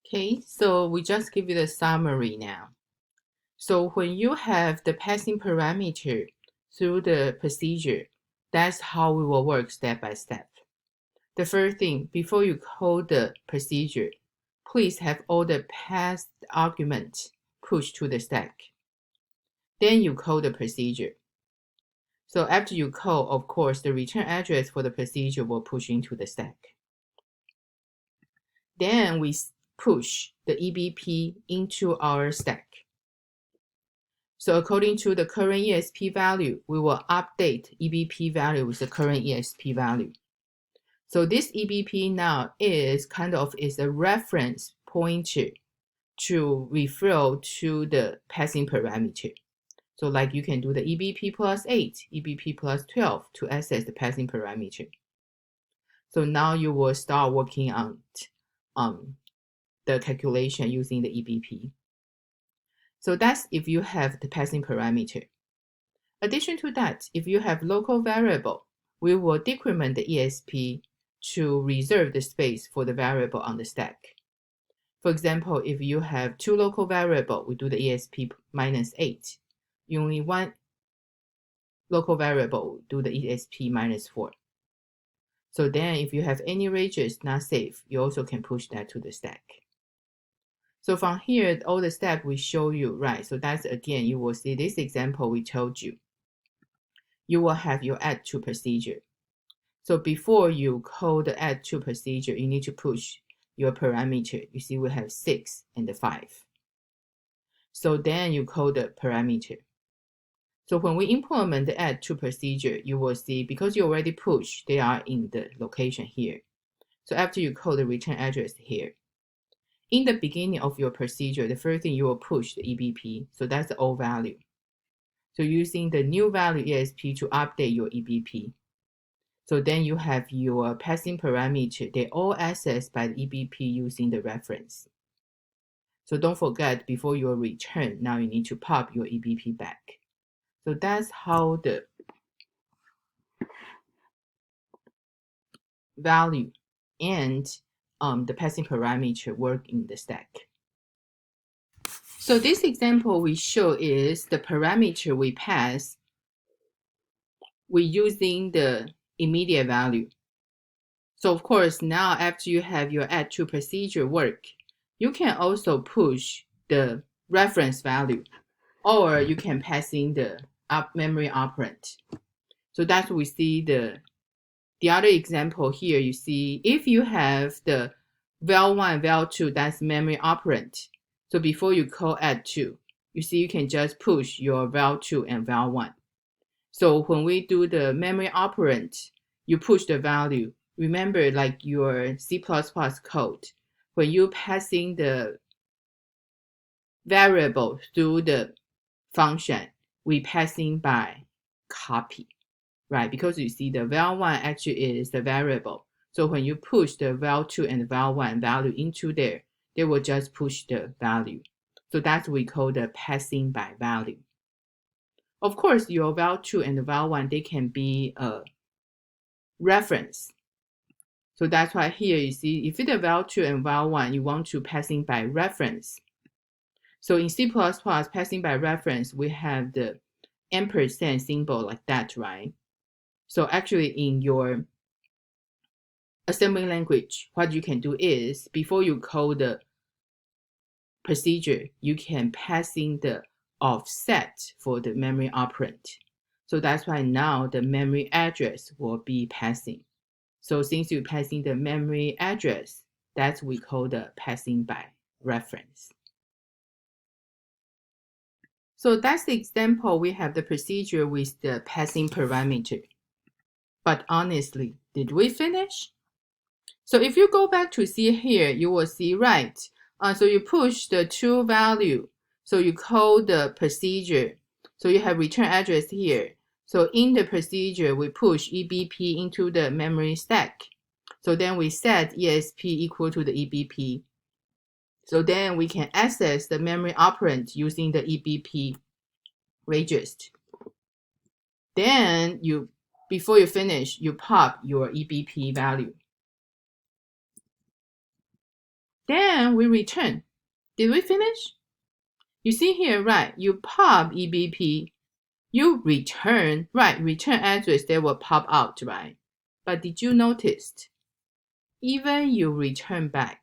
Okay, so we just give you the summary now. So when you have the passing parameter through the procedure, that's how we will work step by step. The first thing, before you code the procedure, please have all the passed arguments pushed to the stack. Then you code the procedure. So after you code, of course, the return address for the procedure will push into the stack. Then we push the EBP into our stack. So according to the current ESP value, we will update EBP value with the current ESP value. So this EBP now is a reference pointer to refer to the passing parameter. So like you can do the EBP plus 8, EBP plus 12 to access the passing parameter. So now you will start working on the calculation using the EBP. So that's if you have the passing parameter. Addition to that, if you have local variable, we will decrement the ESP to reserve the space for the variable on the stack. For example, if you have two local variables, we do the ESP minus 8. Only one local variable, do the ESP minus 4. So then if you have any ranges not safe, you also can push that to the stack. So from here, all the steps we show you, right? So that's again, you will see this example we told you. You will have your add to procedure. So before you call the add to procedure, you need to push your parameter. You see we have 6 and 5. So then you call the parameter. So when we implement the add to procedure, you will see because you already pushed, they are in the location here. So after you call the return address here, in the beginning of your procedure, the first thing you will push the EBP. So that's the old value. So using the new value ESP to update your EBP. So then you have your passing parameter. They all accessed by the EBP using the reference. So don't forget, before your return, now you need to pop your EBP back. So that's how the value and the passing parameter work in the stack. So this example we show is the parameter we pass. We're using the immediate value. So of course, now after you have your add to procedure work, you can also push the reference value, or you can pass in the memory operand. So that's we see the other example here. You see if you have the val1, val2, that's memory operand. So before you call add to, you see you can just push your val2 and val1. So when we do the memory operand, you push the value. Remember, like your C++ code, when you passing the variable through the function, we passing by copy, right? Because you see the val1 actually is the variable. So when you push the val2 and val1 value into there, they will just push the value. So that's what we call the passing by value. Of course, your val2 and val1, they can be a reference. So that's why here you see, if it's a val2 and val1, you want to passing by reference. So in C++, passing by reference, we have the ampersand symbol like that, right? So actually in your assembly language, what you can do is, before you call the procedure, you can pass in the offset for the memory operand. So that's why now the memory address will be passing. So since you're passing the memory address, that's what we call the passing by reference. So that's the example. We have the procedure with the passing parameter. But honestly, did we finish? So if you go back to see here, you will see, right? So you push the two value. So you call the procedure. So you have return address here. So in the procedure, we push EBP into the memory stack. So then we set ESP equal to the EBP. So then we can access the memory operand using the EBP register. Then before you finish, you pop your EBP value. Then we return. Did we finish? You see here, right? You pop EBP, you return, right? Return address, they will pop out, right? But did you notice, even you return back,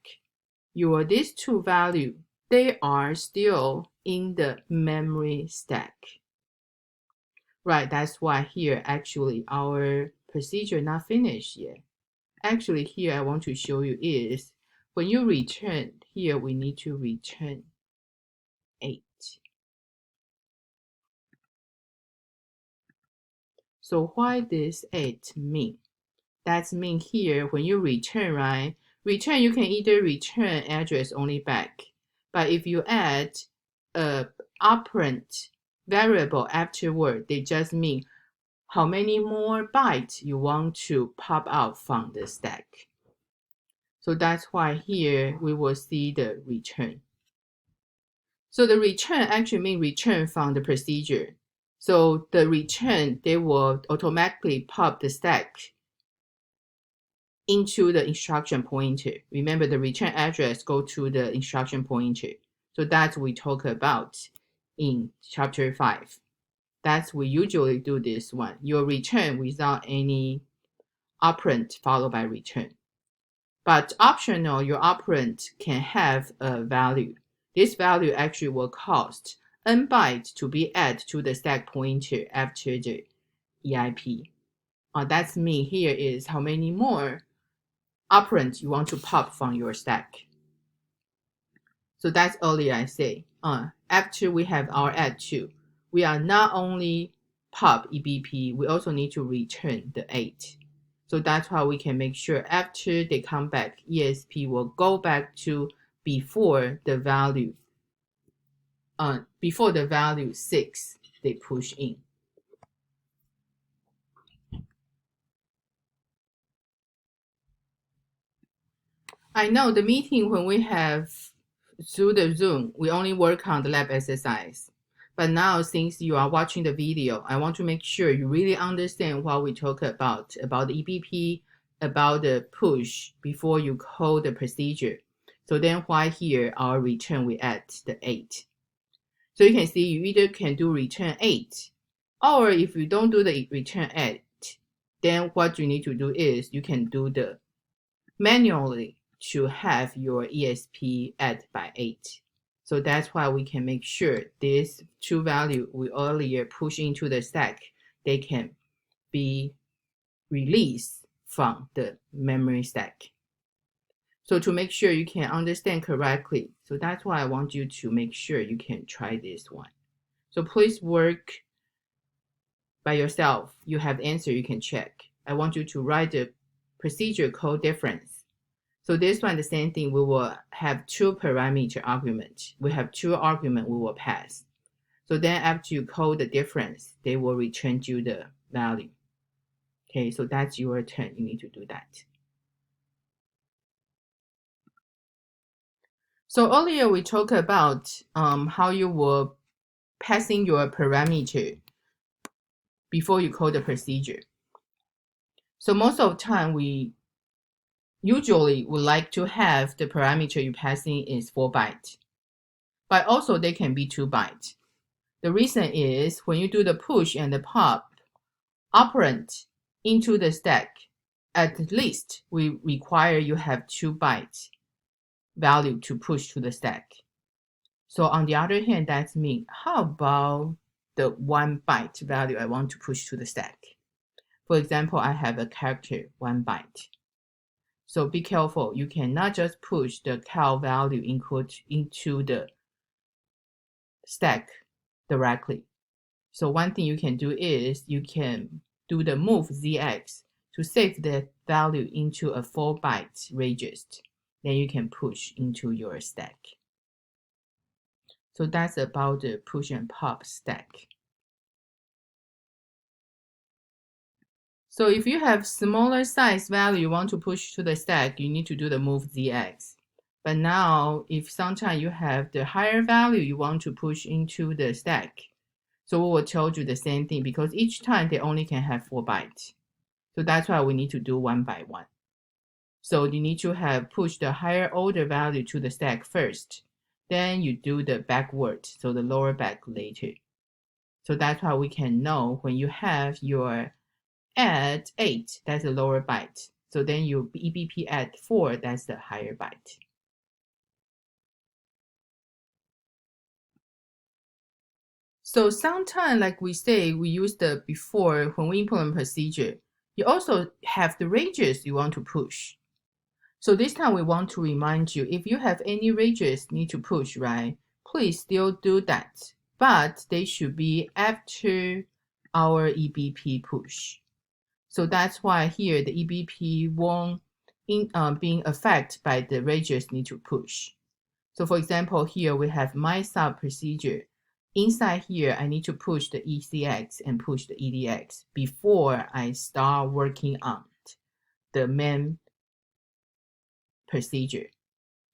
these two values, they are still in the memory stack. Right, that's why here actually our procedure not finished yet. Actually here I want to show you is when you return here, we need to return 8. So why this 8 mean? That's mean here when you return, right? Return, you can either return address only back, but if you add a operand variable afterward, they just mean how many more bytes you want to pop out from the stack. So that's why here we will see the return. So the return actually means return from the procedure. So the return, they will automatically pop the stack into the instruction pointer. Remember, the return address go to the instruction pointer. So that's what we talk about in chapter 5. That's we usually do this one. Your return without any operand followed by return. But optional, your operand can have a value. This value actually will cost n bytes to be added to the stack pointer after the EIP. That's mean here is how many more operands you want to pop from your stack. So that's earlier I say. After we have our add to, we are not only pop EBP, we also need to return the 8. So that's how we can make sure after they come back, ESP will go back to before the value 6 they push in. I know the meeting when we have through the Zoom, we only work on the lab exercise. But now, since you are watching the video, I want to make sure you really understand what we talk about the EBP, about the push before you call the procedure. So then why here our return we add the 8. So you can see you either can do return 8, or if you don't do the return 8, then what you need to do is you can do the manually to have your ESP add by 8. So that's why we can make sure these two values we earlier push into the stack, they can be released from the memory stack. So to make sure you can understand correctly, so that's why I want you to make sure you can try this one. So please work by yourself. You have the answer, you can check. I want you to write the procedure code difference. So this one, the same thing, we will have 2 parameter arguments. We have 2 arguments we will pass. So then after you code the difference, they will return you the value. Okay, so that's your turn. You need to do that. So earlier we talked about how you will passing your parameter before you code the procedure. So most of the time we usually would like to have the parameter you passing is 4 bytes, but also they can be 2 bytes. The reason is when you do the push and the pop operand into the stack, at least we require you have 2 bytes value to push to the stack. So on the other hand, that means how about the 1 byte value I want to push to the stack? For example, I have a character 1 byte. So be careful. You cannot just push the cal value into the stack directly. So one thing you can do is you can do the move ZX to save the value into a 4 byte register. Then you can push into your stack. So that's about the push and pop stack. So if you have smaller size value you want to push to the stack, you need to do the move ZX. But now, if sometimes you have the higher value you want to push into the stack, so we will tell you the same thing because each time they only can have 4 bytes. So that's why we need to do 1 by 1. So you need to have push the higher order value to the stack first. Then you do the backward, so the lower back later. So that's how we can know when you have your add 8, that's the lower byte. So then your EBP add 4, that's the higher byte. So sometimes, like we say, we use the before when we implement procedure, you also have the ranges you want to push. So this time we want to remind you, if you have any ranges need to push, right, please still do that. But they should be after our EBP push. So that's why here the EBP won't being affected by the ranges need to push. So for example, here we have my sub procedure. Inside here, I need to push the ECX and push the EDX before I start working on the main procedure.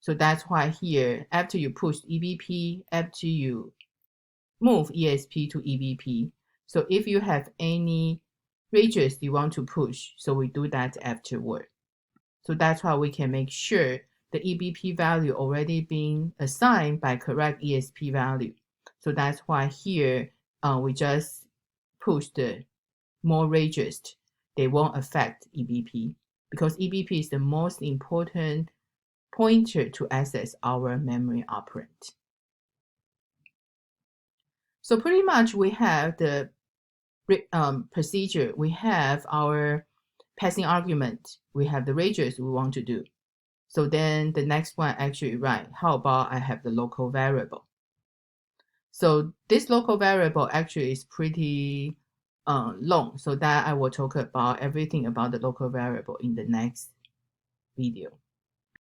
So that's why here, after you push EBP, after you move ESP to EBP, so if you have any ranges you want to push, so we do that afterward. So that's why we can make sure the EBP value already being assigned by correct ESP value. So that's why here we just push the more ranges. They won't affect EBP because EBP is the most important pointer to access our memory operand. So pretty much we have the procedure, we have our passing argument, we have the ranges we want to do. So then the next one actually, right, how about I have the local variable? So this local variable actually is pretty long, so that I will talk about everything about the local variable in the next video.